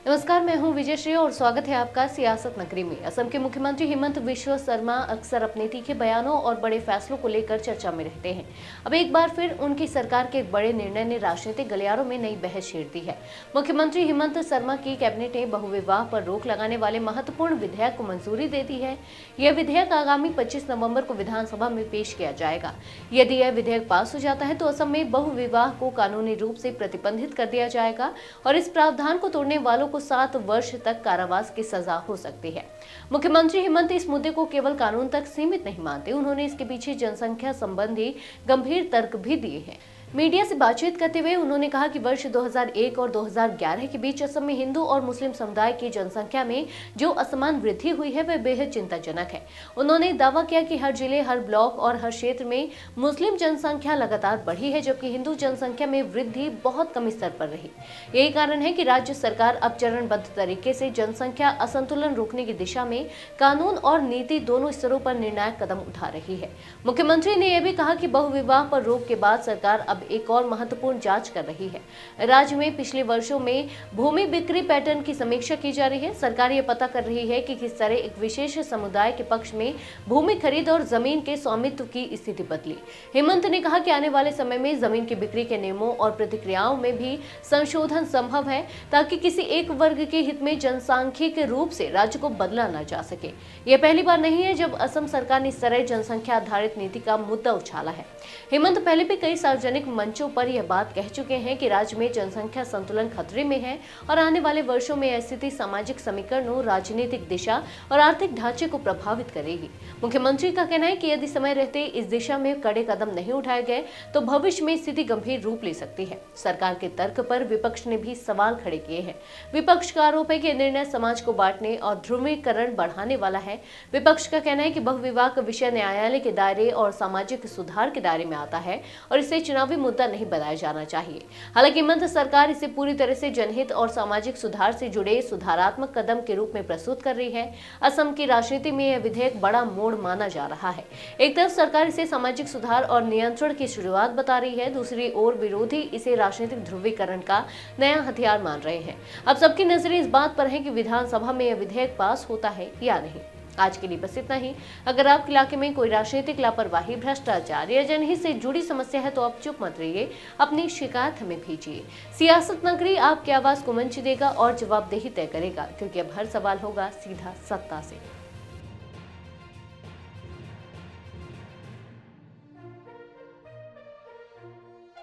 नमस्कार, मैं हूं विजय श्री और स्वागत है आपका सियासत नगरी में। असम के मुख्यमंत्री हिमंत बिस्वा शर्मा अक्सर अपने तीखे बयानों और बड़े फैसलों को लेकर चर्चा में रहते हैं। अब एक बार फिर उनकी सरकार के एक बड़े निर्णय ने राजनीतिक गलियारों में नई बहस छेड़ दी है। मुख्यमंत्री हिमंत शर्मा की कैबिनेट ने बहुविवाह पर रोक लगाने वाले महत्वपूर्ण विधेयक को मंजूरी दे दी है। यह विधेयक आगामी 25 नवम्बर को विधानसभा में पेश किया जाएगा। यदि यह विधेयक पास हो जाता है तो असम में बहुविवाह को कानूनी रूप से प्रतिबंधित कर दिया जाएगा और इस प्रावधान को तोड़ने वालों को 7 वर्ष तक कारावास की सजा हो सकती है। मुख्यमंत्री हिमंत इस मुद्दे को केवल कानून तक सीमित नहीं मानते, उन्होंने इसके पीछे जनसंख्या संबंधी गंभीर तर्क भी दिए हैं। मीडिया से बातचीत करते हुए उन्होंने कहा कि वर्ष 2001 और 2011 के बीच असम में हिंदू और मुस्लिम समुदाय की जनसंख्या में जो असमान वृद्धि हुई है वह बेहद चिंताजनक है। उन्होंने दावा किया कि हर जिले, हर ब्लॉक और हर क्षेत्र में मुस्लिम जनसंख्या लगातार बढ़ी है, जबकि हिंदू जनसंख्या में वृद्धि बहुत कम स्तर पर रही। यही कारण है कि राज्य सरकार अब चरणबद्ध तरीके से जनसंख्या असंतुलन रोकने की दिशा में कानून और नीति दोनों स्तरों पर निर्णायक कदम उठा रही है। मुख्यमंत्री ने यह भी कहा कि बहुविवाह पर रोक के बाद सरकार अब एक और महत्वपूर्ण जांच कर रही है। राज्य में पिछले वर्षों में भूमि बिक्री पैटर्न की समीक्षा की जा रही है। सरकार यह पता कर रही है कि किस तरह एक विशेष समुदाय के पक्ष में भूमि खरीद और जमीन के स्वामित्व की स्थिति बदली। हिमंत ने कहा कि आने वाले समय में जमीन की बिक्री के नियमों और प्रतिक्रियाओं में भी संशोधन संभव है, ताकि किसी एक वर्ग के हित में जनसांख्यिकीय रूप से राज्य को बदला न जा सके। यह पहली बार नहीं है जब असम सरकार ने इस तरह जनसंख्या आधारित नीति का मुद्दा उछाला है। हिमंत पहले भी कई सार्वजनिक मंचों पर यह बात कह चुके हैं कि राज्य में जनसंख्या संतुलन खतरे में है और आने वाले वर्षों में यह स्थिति सामाजिक समीकरणों, राजनीतिक दिशा और आर्थिक ढांचे को प्रभावित करेगी। मुख्यमंत्री का कहना है कि यदि समय रहते इस दिशा में कड़े कदम नहीं उठाए गए तो भविष्य में स्थिति गंभीर रूप ले सकती है। सरकार के तर्क पर विपक्ष ने भी सवाल खड़े किए हैं। विपक्ष का आरोप है कि निर्णय समाज को बांटने और ध्रुवीकरण बढ़ाने वाला है। विपक्ष का कहना है कि बहुविवाह का विषय न्यायालय के दायरे और सामाजिक सुधार के दायरे में आता है और इसे चुनावी मुद्दा नहीं बनाया जाना चाहिए। हालांकि हिमंत सरकार इसे पूरी तरह से जनहित और सामाजिक सुधार से जुड़े सुधारात्मक कदम के रूप में प्रस्तुत कर रही है। असम की राजनीति में यह विधेयक बड़ा मोड़ माना जा रहा है। एक तरफ सरकार इसे सामाजिक सुधार और नियंत्रण की शुरुआत बता रही है, दूसरी ओर विरोधी इसे राजनीतिक ध्रुवीकरण का नया हथियार मान रहे हैं। अब सबकी नजरें इस बात पर है कि विधानसभा में यह विधेयक पास होता है या नहीं। आज के लिए बस इतना ही। अगर आपके इलाके में कोई राजनीतिक लापरवाही, भ्रष्टाचार या जनहित से जुड़ी समस्या है तो आप चुप मत रहिए, अपनी शिकायत हमें भेजिए। सियासत नगरी आपकी आवाज को मंच देगा और जवाबदेही तय करेगा, क्योंकि अब हर सवाल होगा सीधा सत्ता से।